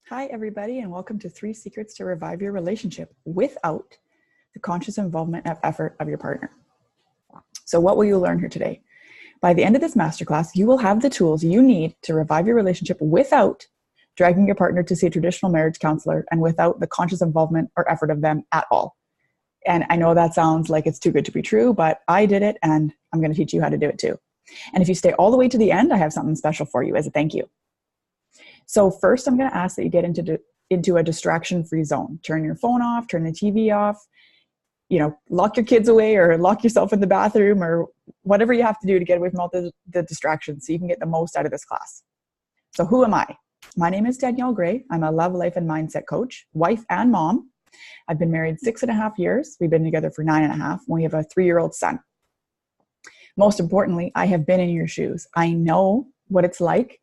Hi, everybody, and welcome to 3 Secrets to Revive Your Relationship without the conscious involvement and effort of your partner. So what will you learn here today? By the end of this masterclass, you will have the tools you need to revive your relationship without dragging your partner to see a traditional marriage counselor and without the conscious involvement or effort of them at all. And I know that sounds like it's too good to be true, but I did it and I'm going to teach you how to do it too. And if you stay all the way to the end, I have something special for you as a thank you. So first, I'm going to ask that you get into a distraction-free zone. Turn your phone off, turn the TV off, lock your kids away or lock yourself in the bathroom or whatever you have to do to get away from all the distractions so you can get the most out of this class. So who am I? My name is Danielle Gray. I'm a love, life, and mindset coach, wife and mom. I've been married 6.5 years. We've been together for 9.5. We have a 3-year-old son. Most importantly, I have been in your shoes. I know what it's like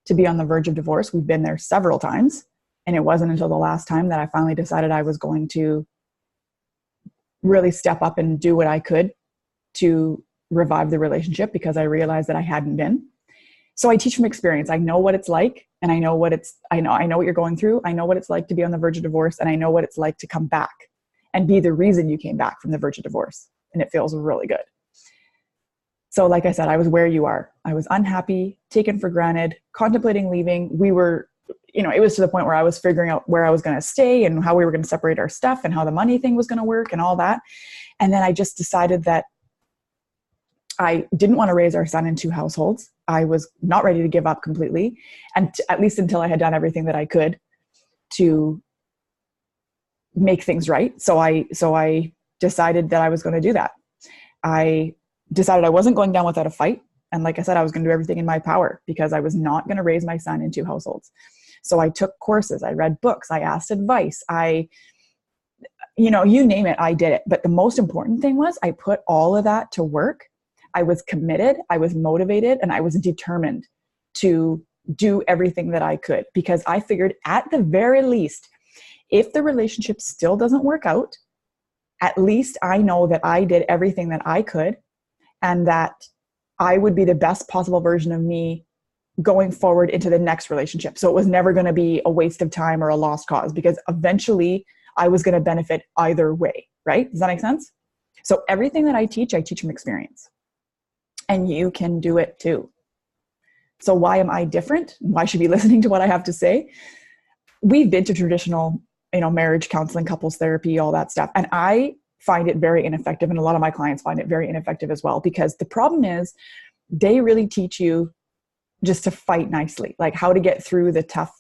to be on the verge of divorce. We've been there several times. And it wasn't until the last time that I finally decided I was going to really step up and do what I could to revive the relationship because I realized that I hadn't been. So I teach from experience. I know what it's like, and I know what you're going through. I know what it's like to be on the verge of divorce, and I know what it's like to come back and be the reason you came back from the verge of divorce. And it feels really good. So like I said, I was where you are. I was unhappy, taken for granted, contemplating leaving. We were, it was to the point where I was figuring out where I was going to stay and how we were going to separate our stuff and how the money thing was going to work and all that. And then I just decided that I didn't want to raise our son in 2 households. I was not ready to give up completely, and at least until I had done everything that I could to make things right. So I decided that I was going to do that. I decided I wasn't going down without a fight. And like I said, I was going to do everything in my power because I was not going to raise my son in 2 households. So I took courses, I read books, I asked advice, you name it, I did it. But the most important thing was I put all of that to work. I was committed, I was motivated, and I was determined to do everything that I could because I figured at the very least, if the relationship still doesn't work out, at least I know that I did everything that I could and that I would be the best possible version of me going forward into the next relationship. So it was never going to be a waste of time or a lost cause because eventually I was going to benefit either way, right? Does that make sense? So everything that I teach from experience. And you can do it too. So why am I different? Why should you be listening to what I have to say? We've been to traditional, marriage counseling, couples therapy, all that stuff. And I find it very ineffective. And a lot of my clients find it very ineffective as well, because the problem is they really teach you just to fight nicely, like how to get through the tough,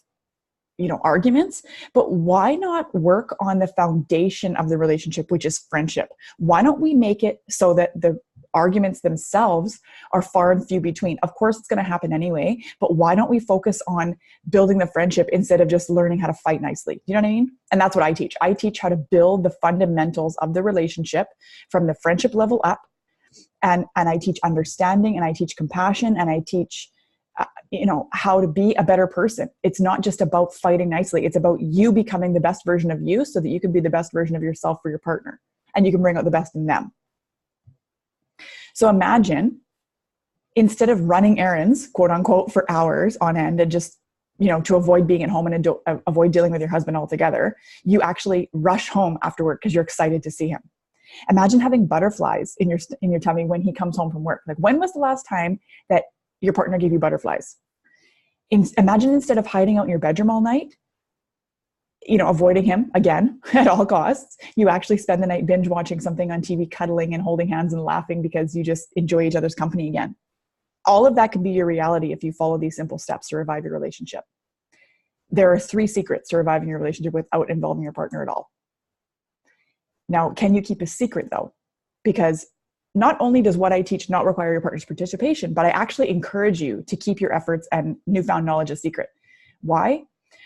arguments. But why not work on the foundation of the relationship, which is friendship? Why don't we make it so that the arguments themselves are far and few between? Of course, it's going to happen anyway, but why don't we focus on building the friendship instead of just learning how to fight nicely? You know what I mean? And that's what I teach. I teach how to build the fundamentals of the relationship from the friendship level up. And I teach understanding, and I teach compassion, and I teach how to be a better person. It's not just about fighting nicely. It's about you becoming the best version of you so that you can be the best version of yourself for your partner and you can bring out the best in them. So imagine, instead of running errands, quote unquote, for hours on end and just, to avoid being at home and avoid dealing with your husband altogether, you actually rush home after work because you're excited to see him. Imagine having butterflies in your tummy when he comes home from work. Like, when was the last time that your partner gave you butterflies? Imagine, instead of hiding out in your bedroom all night, avoiding him again at all costs, you actually spend the night binge watching something on TV, cuddling and holding hands and laughing because you just enjoy each other's company again. All of that could be your reality if you follow these simple steps to revive your relationship. There are 3 secrets to reviving your relationship without involving your partner at all. Now, can you keep a secret though? Because not only does what I teach not require your partner's participation, but I actually encourage you to keep your efforts and newfound knowledge a secret. Why?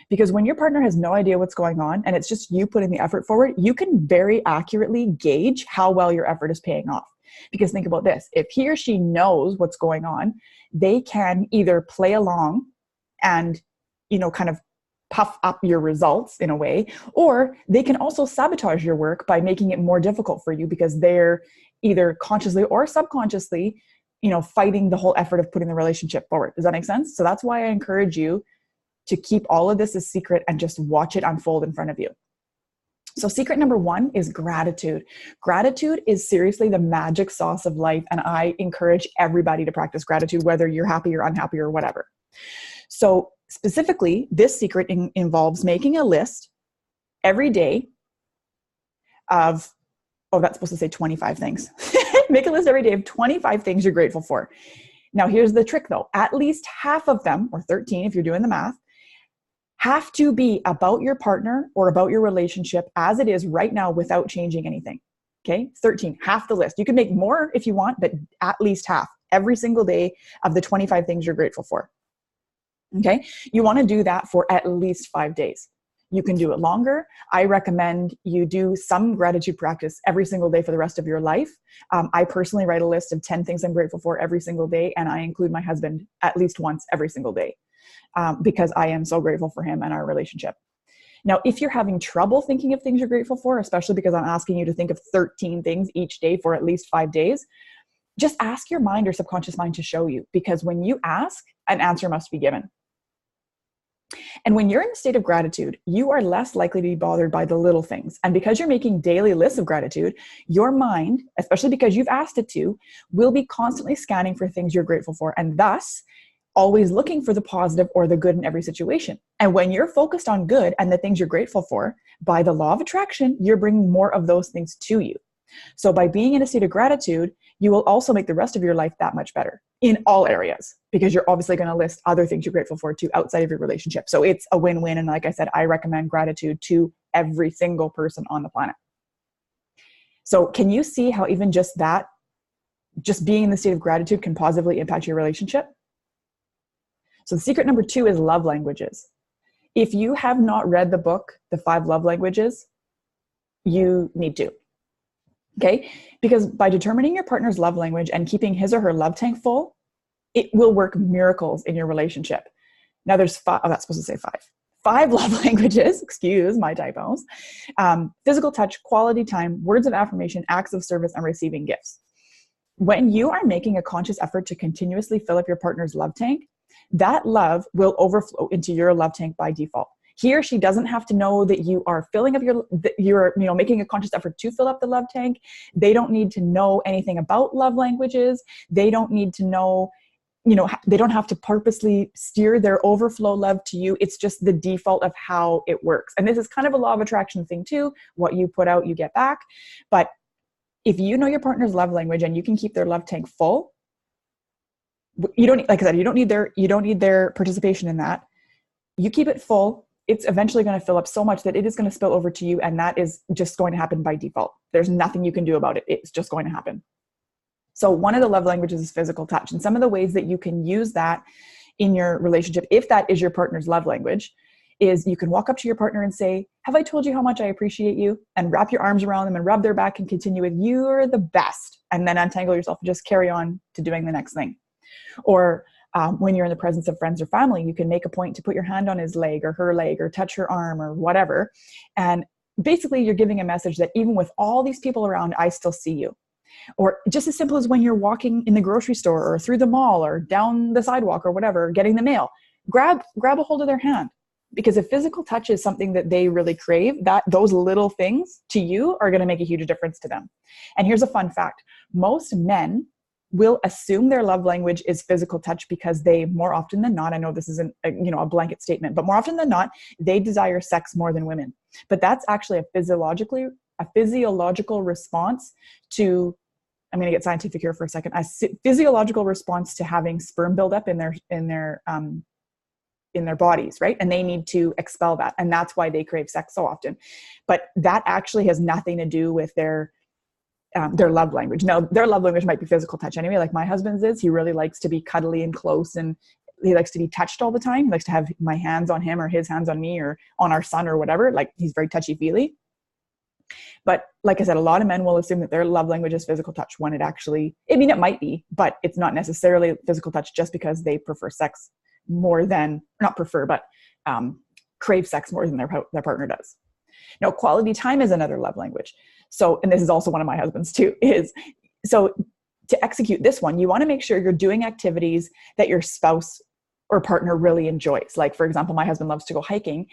Because when your partner has no idea what's going on and it's just you putting the effort forward, you can very accurately gauge how well your effort is paying off. Because think about this, if he or she knows what's going on, they can either play along and, kind of puff up your results in a way, or they can also sabotage your work by making it more difficult for you because they're either consciously or subconsciously, fighting the whole effort of putting the relationship forward. Does that make sense? So that's why I encourage you to keep all of this a secret and just watch it unfold in front of you. So secret number 1 is gratitude. Gratitude is seriously the magic sauce of life. And I encourage everybody to practice gratitude, whether you're happy or unhappy or whatever. So specifically, this secret involves making a list every day of, that's supposed to say 25 things. Make a list every day of 25 things you're grateful for. Now, here's the trick though. At least half of them, or 13 if you're doing the math, have to be about your partner or about your relationship as it is right now without changing anything. Okay, 13, half the list. You can make more if you want, but at least half every single day of the 25 things you're grateful for. Okay, you want to do that for at least 5 days. You can do it longer. I recommend you do some gratitude practice every single day for the rest of your life. I personally write a list of 10 things I'm grateful for every single day, and I include my husband at least once every single day. Because I am so grateful for him and our relationship. Now, if you're having trouble thinking of things you're grateful for, especially because I'm asking you to think of 13 things each day for at least 5 days, just ask your mind or subconscious mind to show you, because when you ask, an answer must be given. And when you're in a state of gratitude, you are less likely to be bothered by the little things. And because you're making daily lists of gratitude, your mind, especially because you've asked it to, will be constantly scanning for things you're grateful for, and thus always looking for the positive or the good in every situation. And when you're focused on good and the things you're grateful for, by the law of attraction, you're bringing more of those things to you. So by being in a state of gratitude, you will also make the rest of your life that much better in all areas, because you're obviously going to list other things you're grateful for too outside of your relationship. So it's a win-win. And like I said, I recommend gratitude to every single person on the planet. So can you see how even just being in the state of gratitude can positively impact your relationship? So the secret number 2 is love languages. If you have not read the book, The 5 Love Languages, you need to. Okay? Because by determining your partner's love language and keeping his or her love tank full, it will work miracles in your relationship. Now there's 5, that's supposed to say 5. 5 love languages, excuse my typos. Physical touch, quality time, words of affirmation, acts of service, and receiving gifts. When you are making a conscious effort to continuously fill up your partner's love tank, that love will overflow into your love tank by default. He or she doesn't have to know that you are filling up you're making a conscious effort to fill up the love tank. They don't need to know anything about love languages. They don't need to know, they don't have to purposely steer their overflow love to you. It's just the default of how it works. And this is kind of a law of attraction thing too. What you put out, you get back. But if you know your partner's love language and you can keep their love tank full, you don't, like I said, you don't need their participation in that. You keep it full. It's eventually going to fill up so much that it is going to spill over to you. And that is just going to happen by default. There's nothing you can do about it. It's just going to happen. So one of the love languages is physical touch. And some of the ways that you can use that in your relationship, if that is your partner's love language, is you can walk up to your partner and say, have I told you how much I appreciate you? And wrap your arms around them and rub their back and continue with, you're the best. And then untangle yourself and just carry on to doing the next thing. Or when you're in the presence of friends or family, you can make a point to put your hand on his leg or her leg or touch her arm or whatever. And basically you're giving a message that even with all these people around, I still see you. Or just as simple as when you're walking in the grocery store or through the mall or down the sidewalk or whatever, getting the mail, grab a hold of their hand. Because if physical touch is something that they really crave, those little things to you are going to make a huge difference to them. And here's a fun fact. Most men will assume their love language is physical touch because they, more often than not, I know this isn't a blanket statement, but more often than not, they desire sex more than women. But that's actually a physiological response to, I'm going to get scientific here for a second, a physiological response to having sperm buildup in their bodies, right? And they need to expel that. And that's why they crave sex so often. But that actually has nothing to do with their love language. Now, their love language might be physical touch anyway, like my husband's is. He really likes to be cuddly and close, and he likes to be touched all the time. He likes to have my hands on him or his hands on me or on our son or whatever. Like, he's very touchy-feely. But like I said, a lot of men will assume that their love language is physical touch when it actually, it might be, but it's not necessarily physical touch just because they prefer sex more than, not prefer, but crave sex more than their partner does. Now, quality time is another love language. So, and this is also one of my husband's too, so to execute this one, you want to make sure you're doing activities that your spouse or partner really enjoys. Like, for example, my husband loves to go hiking.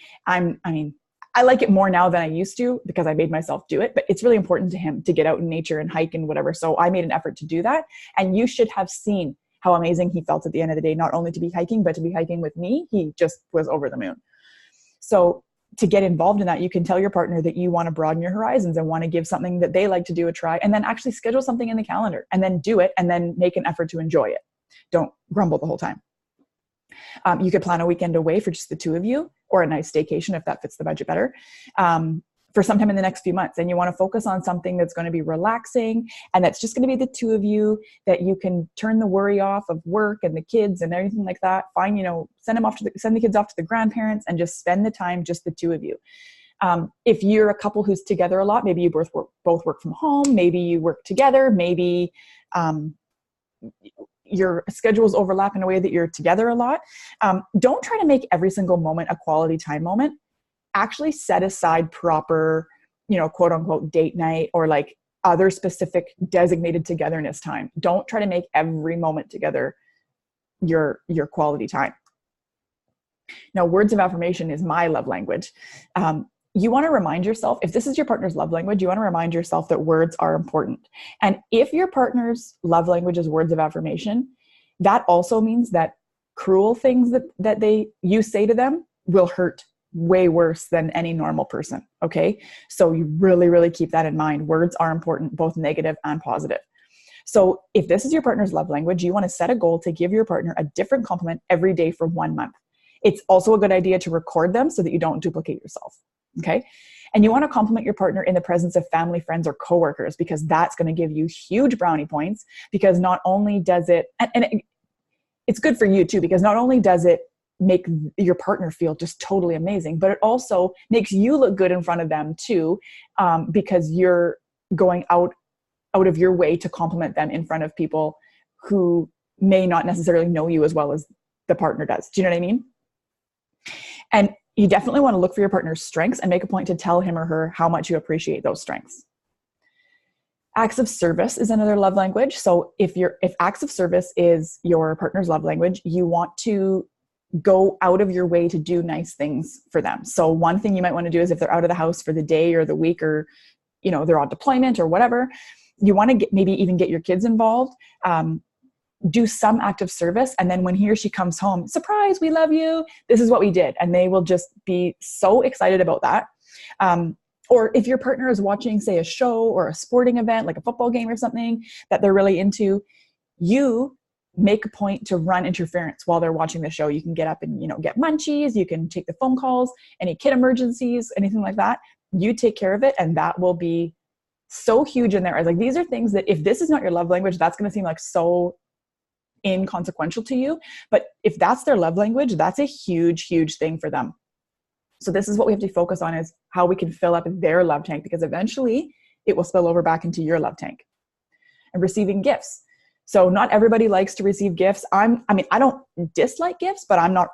I like it more now than I used to because I made myself do it, but it's really important to him to get out in nature and hike and whatever. So I made an effort to do that. And you should have seen how amazing he felt at the end of the day, not only to be hiking, but to be hiking with me. He just was over the moon. So to get involved in that, you can tell your partner that you want to broaden your horizons and want to give something that they like to do a try, and then actually schedule something in the calendar and then do it and then make an effort to enjoy it. Don't grumble the whole time. You could plan a weekend away for just the two of you, or a nice staycation if that fits the budget better, for sometime in the next few months. And you want to focus on something that's going to be relaxing and that's just going to be the two of you, that you can turn the worry off of work and the kids and everything like that. Fine, send the kids off to the grandparents and just spend the time, just the two of you. If you're a couple who's together a lot, maybe you both work from home, maybe you work together, maybe your schedules overlap in a way that you're together a lot. Don't try to make every single moment a quality time moment. Actually set aside proper, quote unquote date night or like other specific designated togetherness time. Don't try to make every moment together your quality time. Now, words of affirmation is my love language. You want to remind yourself, if this is your partner's love language, you want to remind yourself that words are important. And if your partner's love language is words of affirmation, that also means that cruel things that you say to them will hurt way worse than any normal person. Okay. So you really, really keep that in mind. Words are important, both negative and positive. So if this is your partner's love language, you want to set a goal to give your partner a different compliment every day for 1 month. It's also a good idea to record them so that you don't duplicate yourself. Okay. And you want to compliment your partner in the presence of family, friends, or coworkers, because that's going to give you huge brownie points, because not only does it, it's good for you too, because not only does it make your partner feel just totally amazing, but it also makes you look good in front of them too, because you're going out of your way to compliment them in front of people who may not necessarily know you as well as the partner does. Do you know what I mean? And you definitely want to look for your partner's strengths and make a point to tell him or her how much you appreciate those strengths. Acts of service is another love language. So if acts of service is your partner's love language, you want to go out of your way to do nice things for them. So one thing you might want to do is, if they're out of the house for the day or the week, or they're on deployment or whatever, you want to maybe even get your kids involved. Do some act of service. And then when he or she comes home, surprise, we love you. This is what we did. And they will just be so excited about that. Or if your partner is watching, say, a show or a sporting event, like a football game or something that they're really into, you make a point to run interference while they're watching the show. You can get up and, get munchies. You can take the phone calls, any kid emergencies, anything like that. You take care of it. And that will be so huge in their eyes. Like, these are things that if this is not your love language, that's going to seem like so inconsequential to you. But if that's their love language, that's a huge, huge thing for them. So this is what we have to focus on, is how we can fill up their love tank, because eventually it will spill over back into your love tank. And receiving gifts. So not everybody likes to receive gifts. I don't dislike gifts, but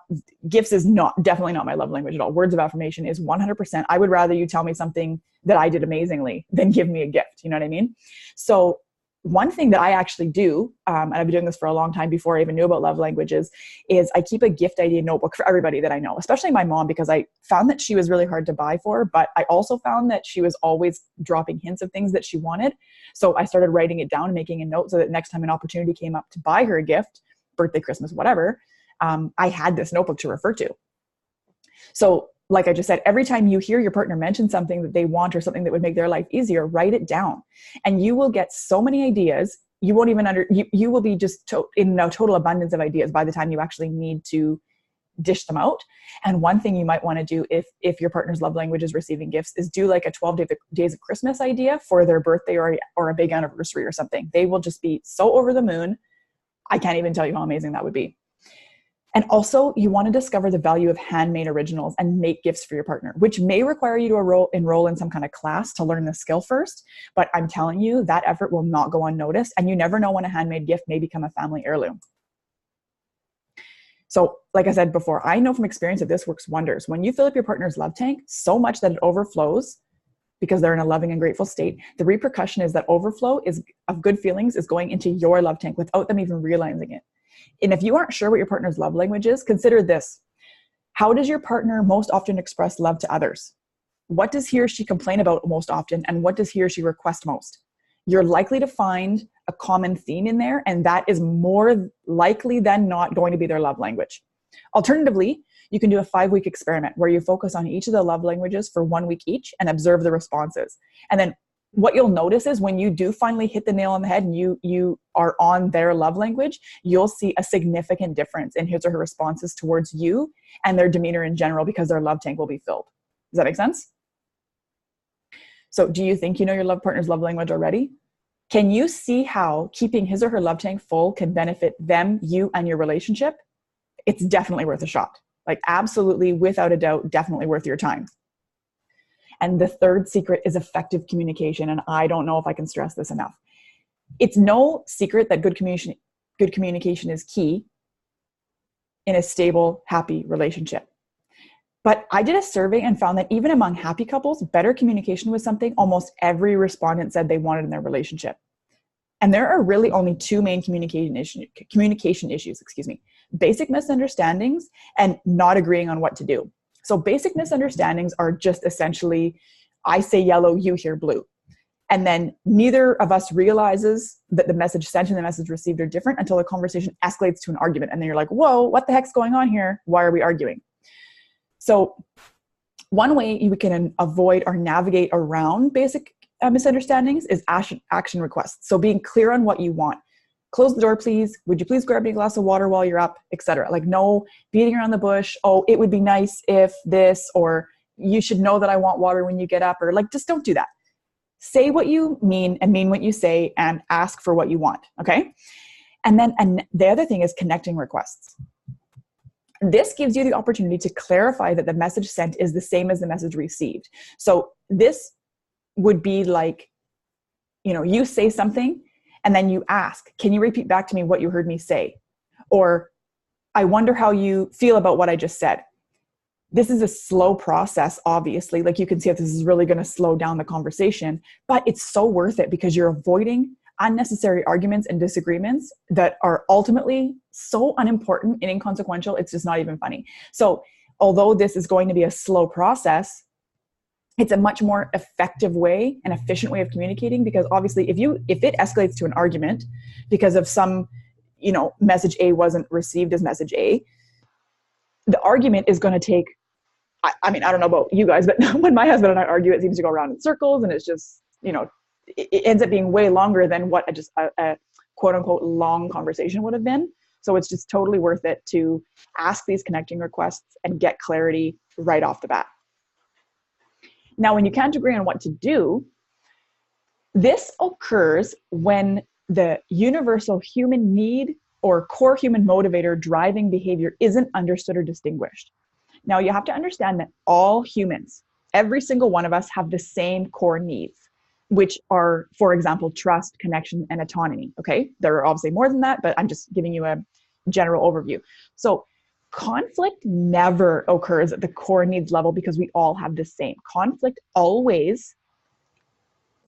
gifts is definitely not my love language at all. Words of affirmation is 100%. I would rather you tell me something that I did amazingly than give me a gift. You know what I mean? So one thing that I actually do, and I've been doing this for a long time before I even knew about love languages, is I keep a gift idea notebook for everybody that I know, especially my mom, because I found that she was really hard to buy for, but I also found that she was always dropping hints of things that she wanted. So I started writing it down and making a note so that next time an opportunity came up to buy her a gift, birthday, Christmas, whatever, I had this notebook to refer to. So like I just said, every time you hear your partner mention something that they want or something that would make their life easier, write it down. And you will get so many ideas. You won't even you will be just in a total abundance of ideas by the time you actually need to dish them out. And one thing you might want to do if your partner's love language is receiving gifts is do like a 12 days of Christmas idea for their birthday or a big anniversary or something. They will just be so over the moon. I can't even tell you how amazing that would be. And also, you want to discover the value of handmade originals and make gifts for your partner, which may require you to enroll in some kind of class to learn the skill first. But I'm telling you, that effort will not go unnoticed. And you never know when a handmade gift may become a family heirloom. So like I said before, I know from experience that this works wonders. When you fill up your partner's love tank so much that it overflows because they're in a loving and grateful state, the repercussion is that overflow of good feelings is going into your love tank without them even realizing it. And if you aren't sure what your partner's love language is, consider this. How does your partner most often express love to others? What does he or she complain about most often? And what does he or she request most? You're likely to find a common theme in there, and that is more likely than not going to be their love language. Alternatively, you can do a 5-week experiment where you focus on each of the love languages for 1 week each and observe the responses. And then what you'll notice is when you do finally hit the nail on the head and you are on their love language, you'll see a significant difference in his or her responses towards you and their demeanor in general, because their love tank will be filled. Does that make sense? So do you think you know your love partner's love language already? Can you see how keeping his or her love tank full can benefit them, you, and your relationship? It's definitely worth a shot. Like, absolutely, without a doubt, definitely worth your time. And the third secret is effective communication. And I don't know if I can stress this enough. It's no secret that good communication is key in a stable, happy relationship. But I did a survey and found that even among happy couples, better communication was something almost every respondent said they wanted in their relationship. And there are really only two main communication issues, basic misunderstandings and not agreeing on what to do. So basic misunderstandings are just essentially, I say yellow, you hear blue. And then neither of us realizes that the message sent and the message received are different until the conversation escalates to an argument. And then you're like, whoa, what the heck's going on here? Why are we arguing? So one way you can avoid or navigate around basic misunderstandings is action requests. So being clear on what you want. Close the door, please. Would you please grab me a glass of water while you're up, etc. Like, no beating around the bush. Oh, it would be nice if this, or you should know that I want water when you get up, or like, just don't do that. Say what you mean and mean what you say and ask for what you want. Okay. And the other thing is connecting requests. This gives you the opportunity to clarify that the message sent is the same as the message received. So this would be like, you say something and then you ask, can you repeat back to me what you heard me say? Or, I wonder how you feel about what I just said. This is a slow process, obviously. Like, you can see if this is really going to slow down the conversation, but it's so worth it because you're avoiding unnecessary arguments and disagreements that are ultimately so unimportant and inconsequential, it's just not even funny. So although this is going to be a slow process, it's a much more effective way and efficient way of communicating, because obviously if it escalates to an argument because of some, message A wasn't received as message A, the argument is going to take, I mean, I don't know about you guys, but when my husband and I argue, it seems to go around in circles, and it's just, it ends up being way longer than what a quote unquote long conversation would have been. So it's just totally worth it to ask these connecting requests and get clarity right off the bat. Now, when you can't agree on what to do, this occurs when the universal human need or core human motivator driving behavior isn't understood or distinguished. Now, you have to understand that all humans, every single one of us, have the same core needs, which are, for example, trust, connection, and autonomy. Okay, there are obviously more than that, but I'm just giving you a general overview. So conflict never occurs at the core needs level because we all have the same. Conflict always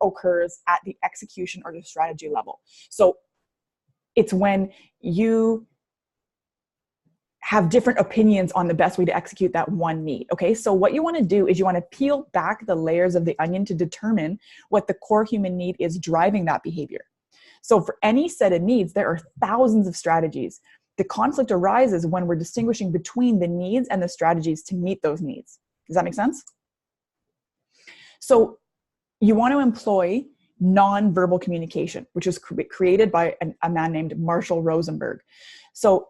occurs at the execution or the strategy level. So it's when you have different opinions on the best way to execute that one need. Okay, so what you want to do is you want to peel back the layers of the onion to determine what the core human need is driving that behavior. So for any set of needs, there are thousands of strategies. The conflict arises when we're distinguishing between the needs and the strategies to meet those needs. Does that make sense? So you want to employ nonverbal communication, which was created by a man named Marshall Rosenberg. So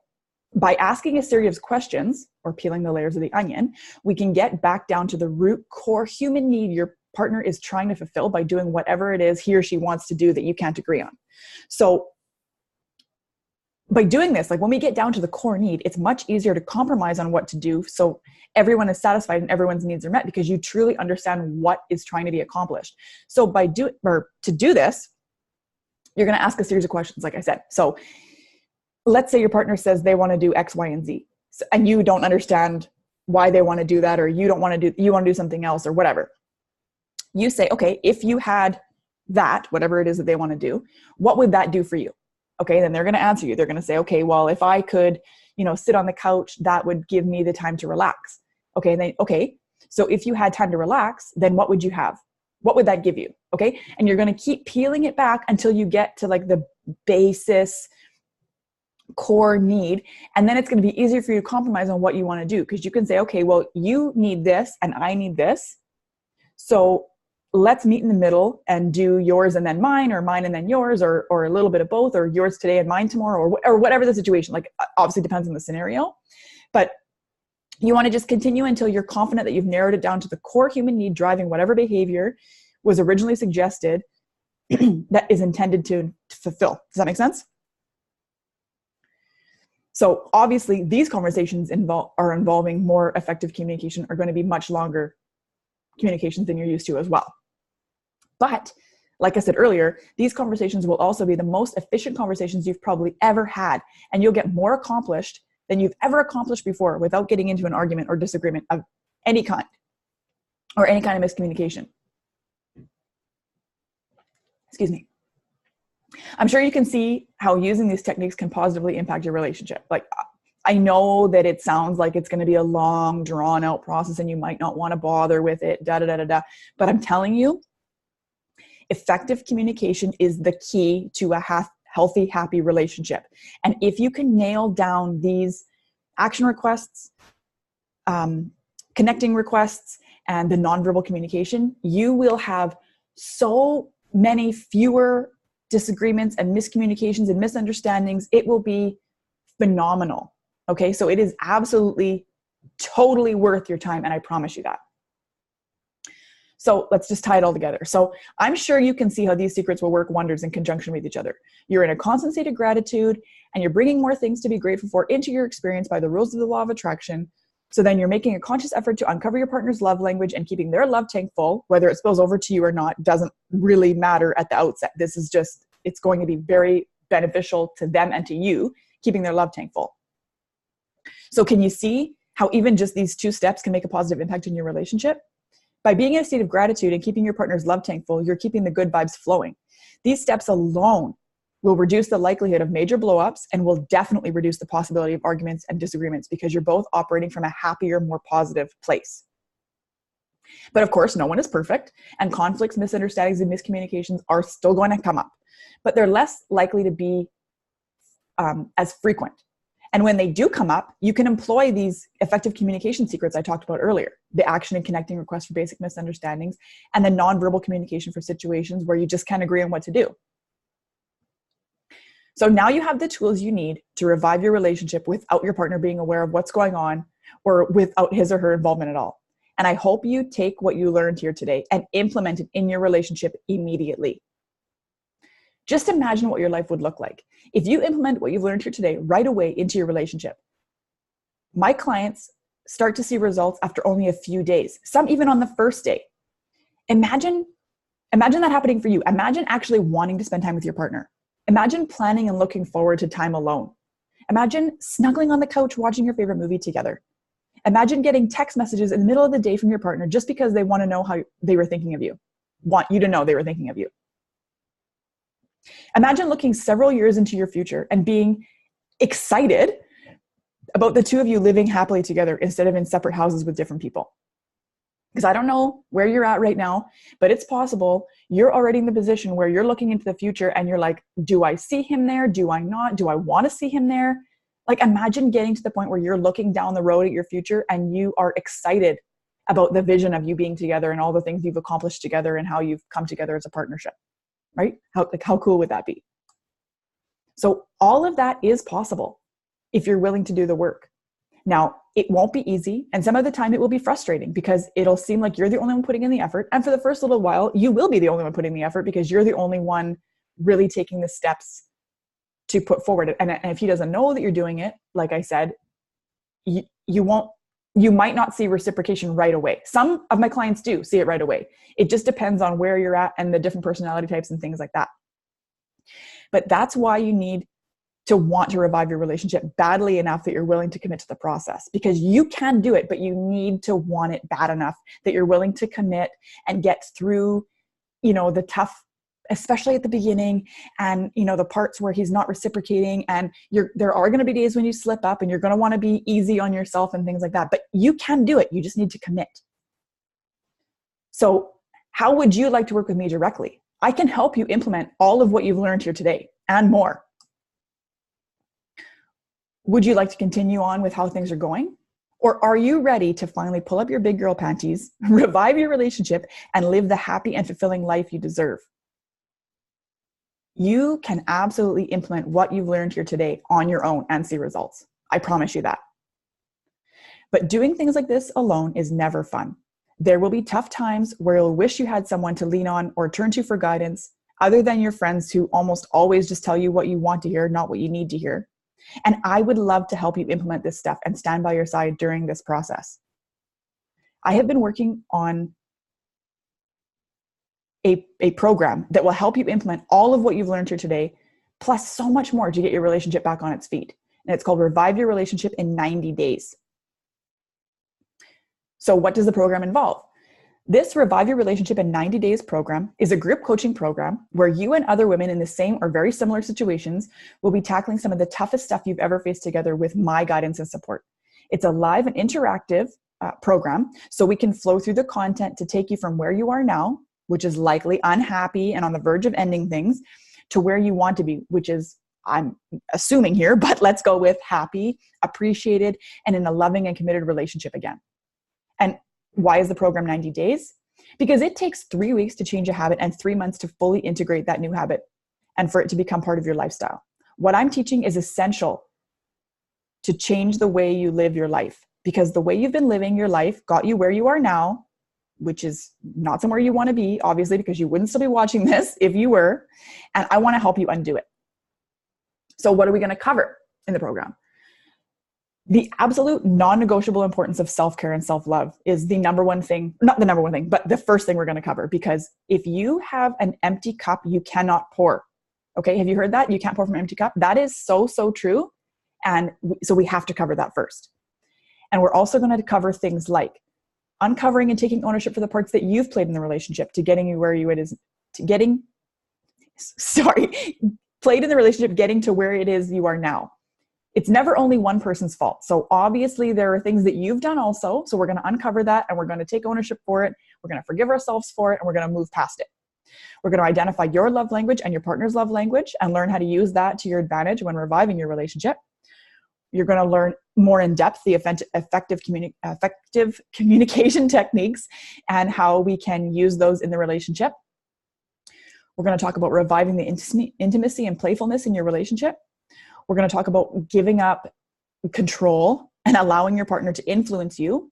by asking a series of questions or peeling the layers of the onion, we can get back down to the root core human need your partner is trying to fulfill by doing whatever it is he or she wants to do that you can't agree on. So by doing this, like when we get down to the core need, it's much easier to compromise on what to do so everyone is satisfied and everyone's needs are met because you truly understand what is trying to be accomplished. So to do this, you're going to ask a series of questions, like I said. So let's say your partner says they want to do X, Y, and Z, and you don't understand why they want to do that, or you want to do something else or whatever. You say, okay, if you had that, whatever it is that they want to do, what would that do for you? Okay, then they're going to answer you. They're going to say, okay, well, if I could, sit on the couch, that would give me the time to relax. Okay, so if you had time to relax, then what would you have? What would that give you? Okay, and you're going to keep peeling it back until you get to like the basis core need, and then it's going to be easier for you to compromise on what you want to do, because you can say, okay, well, you need this and I need this, so let's meet in the middle and do yours and then mine, or mine and then yours, or a little bit of both, or yours today and mine tomorrow, or whatever the situation. Like, obviously depends on the scenario, but you want to just continue until you're confident that you've narrowed it down to the core human need driving whatever behavior was originally suggested that is intended to fulfill. Does that make sense? So obviously these conversations are involving more effective communication, are going to be much longer communications than you're used to as well. But like I said earlier, these conversations will also be the most efficient conversations you've probably ever had. And you'll get more accomplished than you've ever accomplished before without getting into an argument or disagreement of any kind, or any kind of miscommunication. Excuse me. I'm sure you can see how using these techniques can positively impact your relationship. Like, I know that it sounds like it's going to be a long, drawn out process and you might not want to bother with it, but I'm telling you, effective communication is the key to a healthy, happy relationship. And if you can nail down these action requests, connecting requests, and the nonverbal communication, you will have so many fewer disagreements and miscommunications and misunderstandings. It will be phenomenal. Okay, so it is absolutely, totally worth your time, and I promise you that. So let's just tie it all together. So I'm sure you can see how these secrets will work wonders in conjunction with each other. You're in a constant state of gratitude, and you're bringing more things to be grateful for into your experience by the rules of the law of attraction. So then you're making a conscious effort to uncover your partner's love language and keeping their love tank full. Whether it spills over to you or not doesn't really matter at the outset. This is just, it's going to be very beneficial to them and to you, keeping their love tank full. So can you see how even just these 2 steps can make a positive impact in your relationship? By being in a state of gratitude and keeping your partner's love tank full, you're keeping the good vibes flowing. These steps alone will reduce the likelihood of major blowups and will definitely reduce the possibility of arguments and disagreements, because you're both operating from a happier, more positive place. But of course, no one is perfect, and conflicts, misunderstandings, and miscommunications are still going to come up, but they're less likely to be as frequent. And when they do come up, you can employ these effective communication secrets I talked about earlier: the action and connecting requests for basic misunderstandings, and the nonverbal communication for situations where you just can't agree on what to do. So now you have the tools you need to revive your relationship without your partner being aware of what's going on, or without his or her involvement at all. And I hope you take what you learned here today and implement it in your relationship immediately. Just imagine what your life would look like if you implement what you've learned here today right away into your relationship. My clients start to see results after only a few days, some even on the first day. Imagine that happening for you. Imagine actually wanting to spend time with your partner. Imagine planning and looking forward to time alone. Imagine snuggling on the couch watching your favorite movie together. Imagine getting text messages in the middle of the day from your partner just because they want to know how they were thinking of you, want you to know they were thinking of you. Imagine looking several years into your future and being excited about the 2 of you living happily together instead of in separate houses with different people. Because I don't know where you're at right now, but it's possible you're already in the position where you're looking into the future and you're like, do I see him there? Do I not? Do I want to see him there? Like, imagine getting to the point where you're looking down the road at your future and you are excited about the vision of you being together and all the things you've accomplished together and how you've come together as a partnership, right? How cool would that be? So all of that is possible if you're willing to do the work. Now, it won't be easy, and some of the time it will be frustrating because it'll seem like you're the only one putting in the effort. And for the first little while, you will be the only one putting the effort because you're the only one really taking the steps to put forward. And if he doesn't know that you're doing it, like I said, you might not see reciprocation right away. Some of my clients do see it right away. It just depends on where you're at and the different personality types and things like that. But that's why you need to want to revive your relationship badly enough that you're willing to commit to the process, because you can do it, but you need to want it bad enough that you're willing to commit and get through, the tough especially at the beginning, and the parts where he's not reciprocating, and there are going to be days when you slip up and you're going to want to be easy on yourself and things like that, but you can do it. You just need to commit. So how would you like to work with me directly? I can help you implement all of what you've learned here today and more. Would you like to continue on with how things are going? Or are you ready to finally pull up your big girl panties, revive your relationship, and live the happy and fulfilling life you deserve? You can absolutely implement what you've learned here today on your own and see results. I promise you that. But doing things like this alone is never fun. There will be tough times where you'll wish you had someone to lean on or turn to for guidance, other than your friends who almost always just tell you what you want to hear, not what you need to hear. And I would love to help you implement this stuff and stand by your side during this process. I have been working on a program that will help you implement all of what you've learned here today, plus so much more to get your relationship back on its feet. And it's called Revive Your Relationship in 90 Days. So what does the program involve? This Revive Your Relationship in 90 Days program is a group coaching program where you and other women in the same or very similar situations will be tackling some of the toughest stuff you've ever faced together with my guidance and support. It's a live and interactive program, so we can flow through the content to take you from where you are now, which is likely unhappy and on the verge of ending things, to where you want to be, which is, I'm assuming here, but let's go with happy, appreciated, and in a loving and committed relationship again. And why is the program 90 days? Because it takes 3 weeks to change a habit and 3 months to fully integrate that new habit and for it to become part of your lifestyle. What I'm teaching is essential to change the way you live your life, because the way you've been living your life got you where you are now, which is not somewhere you want to be, obviously, because you wouldn't still be watching this if you were. And I want to help you undo it. So what are we going to cover in the program? The absolute non-negotiable importance of self-care and self-love is the number one thing, not the number one thing, but the first thing we're going to cover, because if you have an empty cup, you cannot pour. Okay. Have you heard that? You can't pour from an empty cup. That is so, so true. And so we have to cover that first. And we're also going to cover things like uncovering and taking ownership for the parts that you've played in the relationship to getting you where played in the relationship, getting to where it is you are now. It's never only one person's fault. So obviously there are things that you've done also. So we're going to uncover that and we're going to take ownership for it. We're going to forgive ourselves for it and we're going to move past it. We're going to identify your love language and your partner's love language and learn how to use that to your advantage when reviving your relationship. You're going to learn more in depth the effective communication techniques and how we can use those in the relationship. We're going to talk about reviving the intimacy and playfulness in your relationship. We're going to talk about giving up control and allowing your partner to influence you.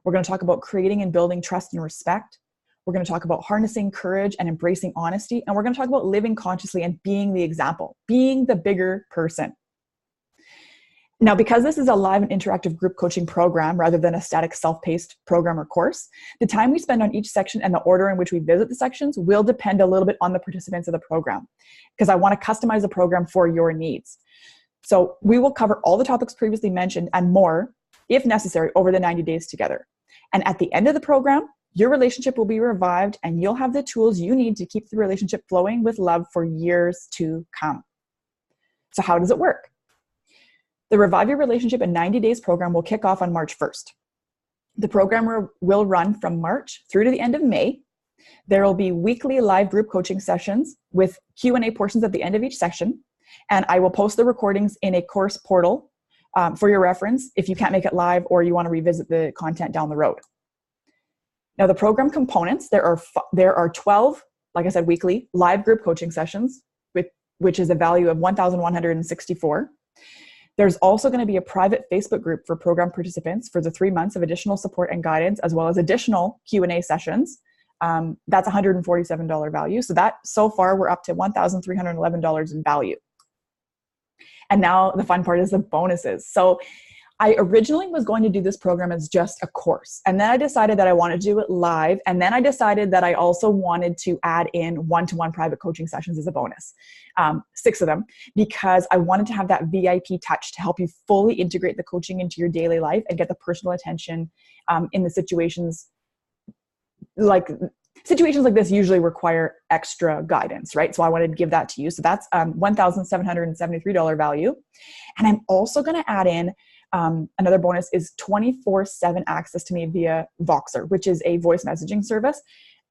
We're going to talk about creating and building trust and respect. We're going to talk about harnessing courage and embracing honesty. And we're going to talk about living consciously and being the example, being the bigger person. Now, because this is a live and interactive group coaching program rather than a static self-paced program or course, the time we spend on each section and the order in which we visit the sections will depend a little bit on the participants of the program, because I want to customize the program for your needs. So we will cover all the topics previously mentioned and more, if necessary, over the 90 days together. And at the end of the program, your relationship will be revived and you'll have the tools you need to keep the relationship flowing with love for years to come. So how does it work? The Revive Your Relationship in 90 Days program will kick off on March 1st. The program will run from March through to the end of May. There will be weekly live group coaching sessions with Q&A portions at the end of each session. And I will post the recordings in a course portal for your reference if you can't make it live or you want to revisit the content down the road. Now, the program components, there are 12, like I said, weekly live group coaching sessions, which is a value of $1,164. There's also going to be a private Facebook group for program participants for the 3 months of additional support and guidance, as well as additional Q&A sessions. That's $147 value. So far, we're up to $1,311 in value. And now the fun part is the bonuses. So I originally was going to do this program as just a course. And then I decided that I wanted to do it live. And then I decided that I also wanted to add in one-to-one private coaching sessions as a bonus, 6 of them, because I wanted to have that VIP touch to help you fully integrate the coaching into your daily life and get the personal attention in the situations. Like, situations like this usually require extra guidance, right? So I wanted to give that to you. So that's $1,773 value. And I'm also going to add in another bonus is 24/7 access to me via Voxer, which is a voice messaging service.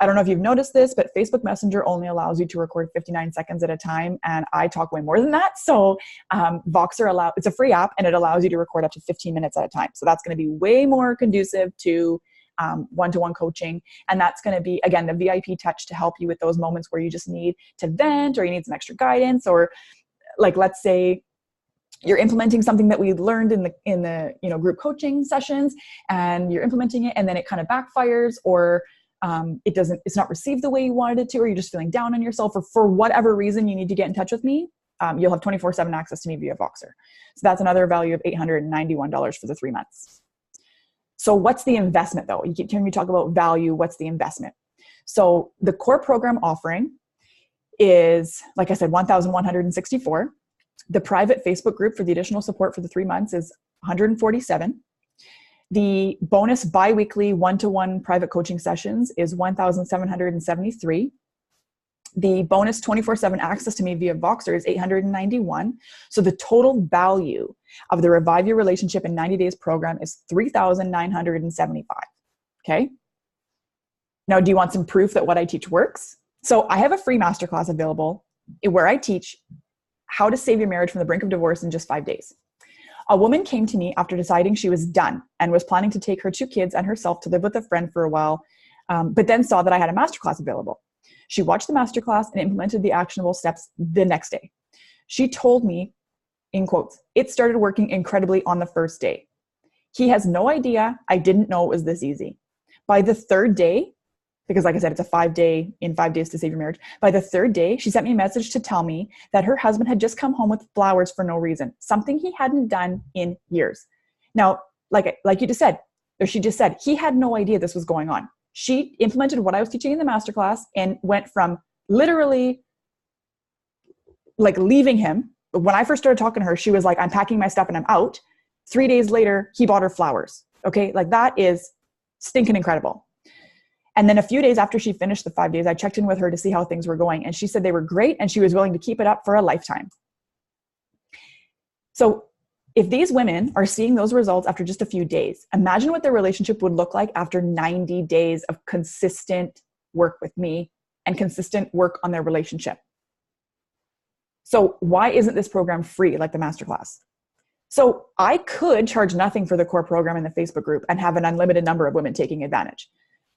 I don't know if you've noticed this, but Facebook Messenger only allows you to record 59 seconds at a time, and I talk way more than that. So Voxer it's a free app, and it allows you to record up to 15 minutes at a time. So that's going to be way more conducive to one-to-one coaching, and that's going to be, again, the VIP touch to help you with those moments where you just need to vent, or you need some extra guidance, or like, let's say you're implementing something that we learned in the group coaching sessions, and you're implementing it, and then it kind of backfires, or it's not received the way you wanted it to, or you're just feeling down on yourself, or for whatever reason you need to get in touch with me, you'll have 24/7 access to me via Voxer. So that's another value of $891 for the 3 months. So what's the investment though? You keep hearing me talk about value. What's the investment? So the core program offering is, like I said, $1,164. The private Facebook group for the additional support for the 3 months is $147. The bonus biweekly one-to-one private coaching sessions is $1,773. The bonus 24/7 access to me via Voxer is $891. So the total value of the Revive Your Relationship in 90 Days program is $3,975. Okay. Now, do you want some proof that what I teach works? So I have a free masterclass available where I teach how to save your marriage from the brink of divorce in just 5 days. A woman came to me after deciding she was done and was planning to take her 2 kids and herself to live with a friend for a while, but then saw that I had a masterclass available. She watched the masterclass and implemented the actionable steps the next day. She told me, in quotes, "It started working incredibly on the first day. He has no idea I didn't know it was this easy. By the 3rd day," because like I said, it's a 5-day, in 5 days to save your marriage. By the 3rd day, she sent me a message to tell me that her husband had just come home with flowers for no reason, something he hadn't done in years. Now, like you just said, or she just said, he had no idea this was going on. She implemented what I was teaching in the masterclass and went from literally like leaving him. When I first started talking to her, she was like, "I'm packing my stuff and I'm out." 3 days later, he bought her flowers. Okay. Like that is stinking incredible. And then a few days after she finished the 5 days, I checked in with her to see how things were going. And she said they were great and she was willing to keep it up for a lifetime. So if these women are seeing those results after just a few days, imagine what their relationship would look like after 90 days of consistent work with me and consistent work on their relationship. So why isn't this program free like the masterclass? So I could charge nothing for the core program in the Facebook group and have an unlimited number of women taking advantage.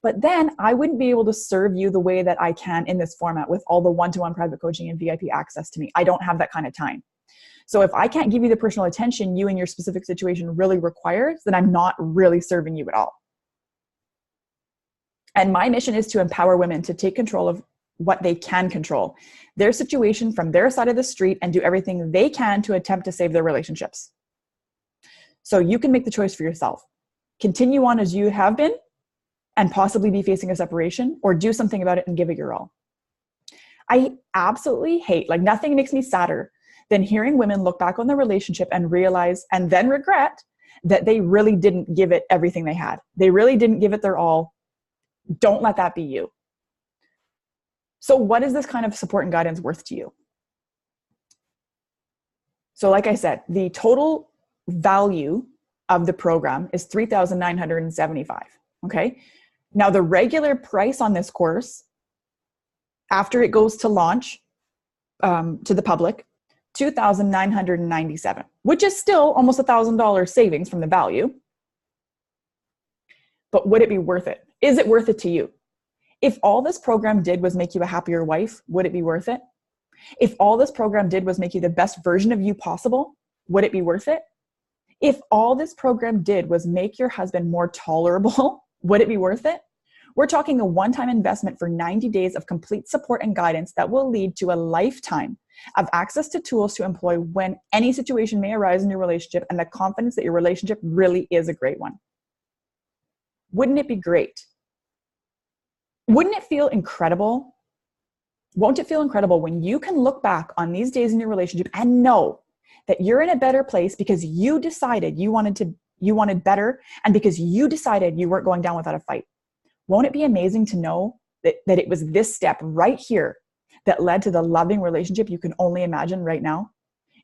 But then I wouldn't be able to serve you the way that I can in this format with all the one-to-one private coaching and VIP access to me. I don't have that kind of time. So if I can't give you the personal attention you and your specific situation really requires, then I'm not really serving you at all. And my mission is to empower women to take control of what they can control, their situation from their side of the street, and do everything they can to attempt to save their relationships. So you can make the choice for yourself. Continue on as you have been and possibly be facing a separation, or do something about it and give it your all. I absolutely hate, like nothing makes me sadder than hearing women look back on their relationship and realize, and then regret, that they really didn't give it everything they had. They really didn't give it their all. Don't let that be you. So what is this kind of support and guidance worth to you? So like I said, the total value of the program is $3,975. Okay. Now the regular price on this course, after it goes to launch to the public, $2,997, which is still almost $1,000 savings from the value. But would it be worth it? Is it worth it to you? If all this program did was make you a happier wife, would it be worth it? If all this program did was make you the best version of you possible, would it be worth it? If all this program did was make your husband more tolerable, would it be worth it? We're talking a one-time investment for 90 days of complete support and guidance that will lead to a lifetime of access to tools to employ when any situation may arise in your relationship, and the confidence that your relationship really is a great one. Wouldn't it be great? Wouldn't it feel incredible? Won't it feel incredible when you can look back on these days in your relationship and know that you're in a better place because you decided you wanted better, and because you decided you weren't going down without a fight? Won't it be amazing to know that it was this step right here that led to the loving relationship you can only imagine right now,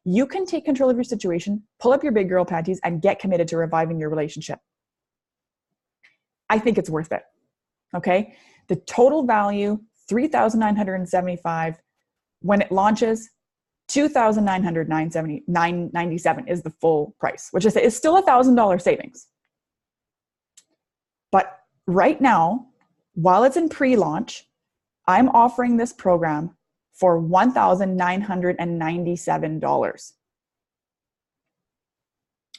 you can take control of your situation, pull up your big girl panties, and get committed to reviving your relationship. I think it's worth it. Okay? The total value, $3,975. When it launches, $2,997 is the full price, which is still $1,000 savings. But right now, while it's in pre-launch, I'm offering this program for $1,997.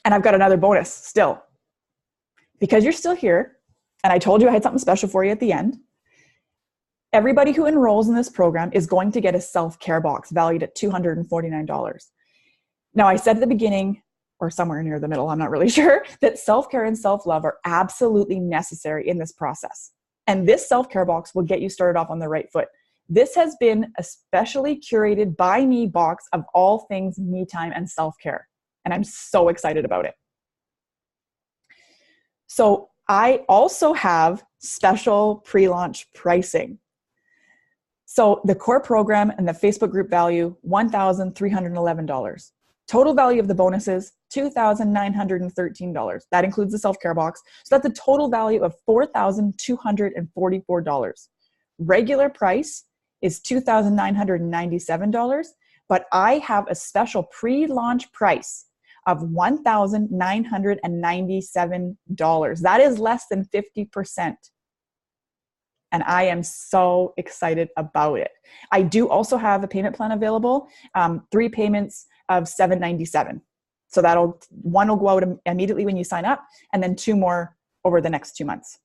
And I've got another bonus still. Because you're still here, and I told you I had something special for you at the end, everybody who enrolls in this program is going to get a self-care box valued at $249. Now, I said at the beginning, or somewhere near the middle, I'm not really sure, that self-care and self-love are absolutely necessary in this process. And this self-care box will get you started off on the right foot. This has been a specially curated by me box of all things me time and self-care. And I'm so excited about it. So I also have special pre-launch pricing. So the core program and the Facebook group value, $1,311. Total value of the bonuses, $2,913. That includes the self-care box. So that's a total value of $4,244. Regular price is $2,997, but I have a special pre-launch price of $1,997. That is less than 50%. And I am so excited about it. I do also have a payment plan available, 3 payments of $797. So one will go out immediately when you sign up, and then 2 more over the next 2 months.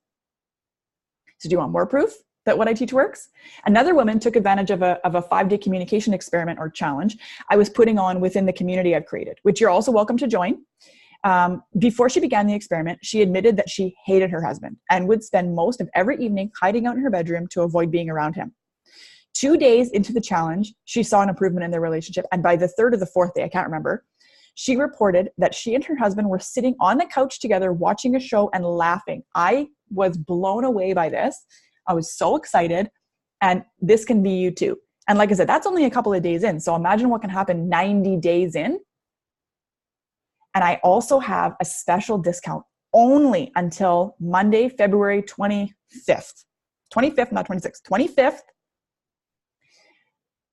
So do you want more proof that what I teach works? Another woman took advantage of a 5-day communication experiment or challenge I was putting on within the community I've created, which you're also welcome to join. Before she began the experiment, she admitted that she hated her husband and would spend most of every evening hiding out in her bedroom to avoid being around him. 2 days into the challenge, she saw an improvement in their relationship. And by the 3rd or the 4th day, I can't remember, she reported that she and her husband were sitting on the couch together, watching a show and laughing. I was blown away by this. I was so excited. And this can be you too. And like I said, that's only a couple of days in. So imagine what can happen 90 days in. And I also have a special discount only until Monday, February 25th. 25th, not 26th, 25th.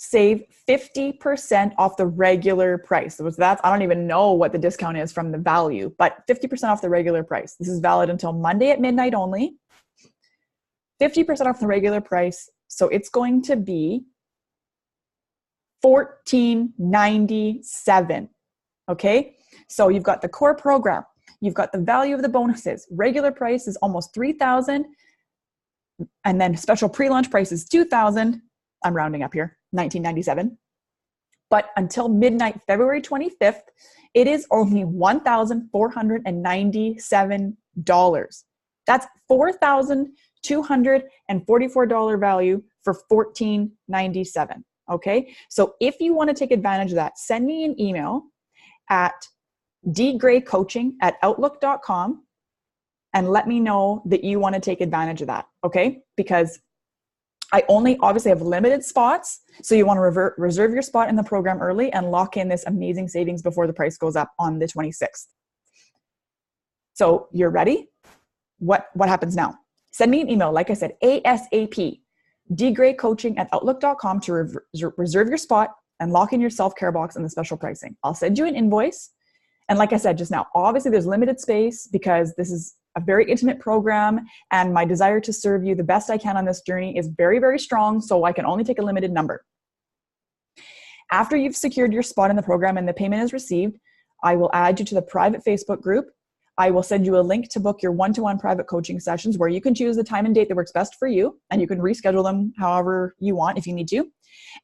Save 50% off the regular price. So that's, I don't even know what the discount is from the value, but 50% off the regular price. This is valid until Monday at midnight only. 50% off the regular price. So it's going to be $14.97. Okay? So you've got the core program, you've got the value of the bonuses. Regular price is almost $3,000, and then special pre-launch price is $2,000. I'm rounding up here, $1,997. But until midnight, February 25th, it is only $1,497. That's $4,244 value for $1,497. Okay, so if you want to take advantage of that, send me an email at dgraycoaching@outlook.com and let me know that you want to take advantage of that, okay? Because I only obviously have limited spots, so you want to reserve your spot in the program early and lock in this amazing savings before the price goes up on the 26th. So you're ready? What happens now? Send me an email, like I said, ASAP, dgraycoaching@outlook.com to reserve your spot and lock in your self-care box and the special pricing. I'll send you an invoice. And like I said just now, obviously there's limited space because this is a very intimate program and my desire to serve you the best I can on this journey is very, very strong. So I can only take a limited number. After you've secured your spot in the program and the payment is received, I will add you to the private Facebook group. I will send you a link to book your one-to-one private coaching sessions where you can choose the time and date that works best for you, and you can reschedule them however you want if you need to.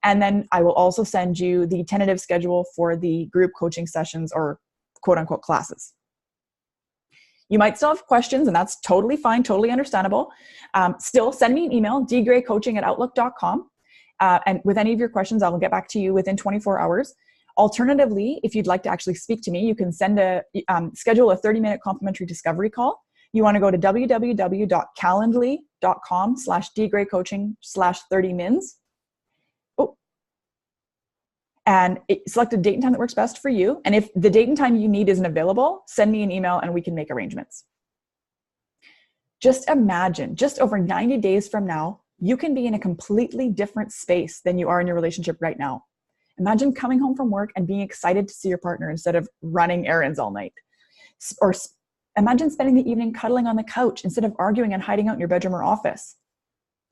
And then I will also send you the tentative schedule for the group coaching sessions or quote-unquote classes. You might still have questions, and that's totally fine, totally understandable. Still, send me an email, dgraycoaching@outlook.com. And with any of your questions, I will get back to you within 24 hours. Alternatively, if you'd like to actually speak to me, you can schedule a 30-minute complimentary discovery call. You want to go to www.calendly, outlook.com/dgraycoaching/30mins. And select a date and time that works best for you. And if the date and time you need isn't available, send me an email and we can make arrangements. Just imagine, just over 90 days from now, you can be in a completely different space than you are in your relationship right now. Imagine coming home from work and being excited to see your partner instead of running errands all night. Or imagine spending the evening cuddling on the couch instead of arguing and hiding out in your bedroom or office.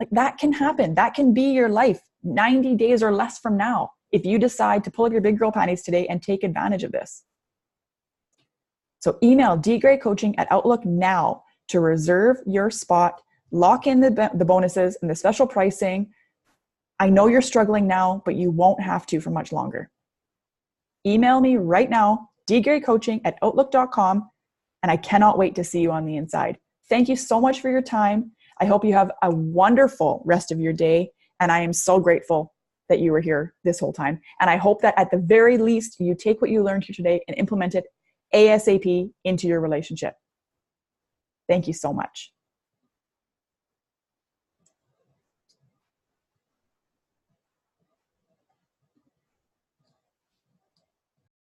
Like, that can happen. That can be your life 90 days or less from now if you decide to pull up your big girl panties today and take advantage of this. So email dgraycoaching@outlook now to reserve your spot, lock in the bonuses and the special pricing. I know you're struggling now, but you won't have to for much longer. Email me right now, dgraycoaching@outlook.com, and I cannot wait to see you on the inside. Thank you so much for your time. I hope you have a wonderful rest of your day, and I am so grateful that you were here this whole time. And I hope that at the very least, you take what you learned here today and implement it ASAP into your relationship. Thank you so much.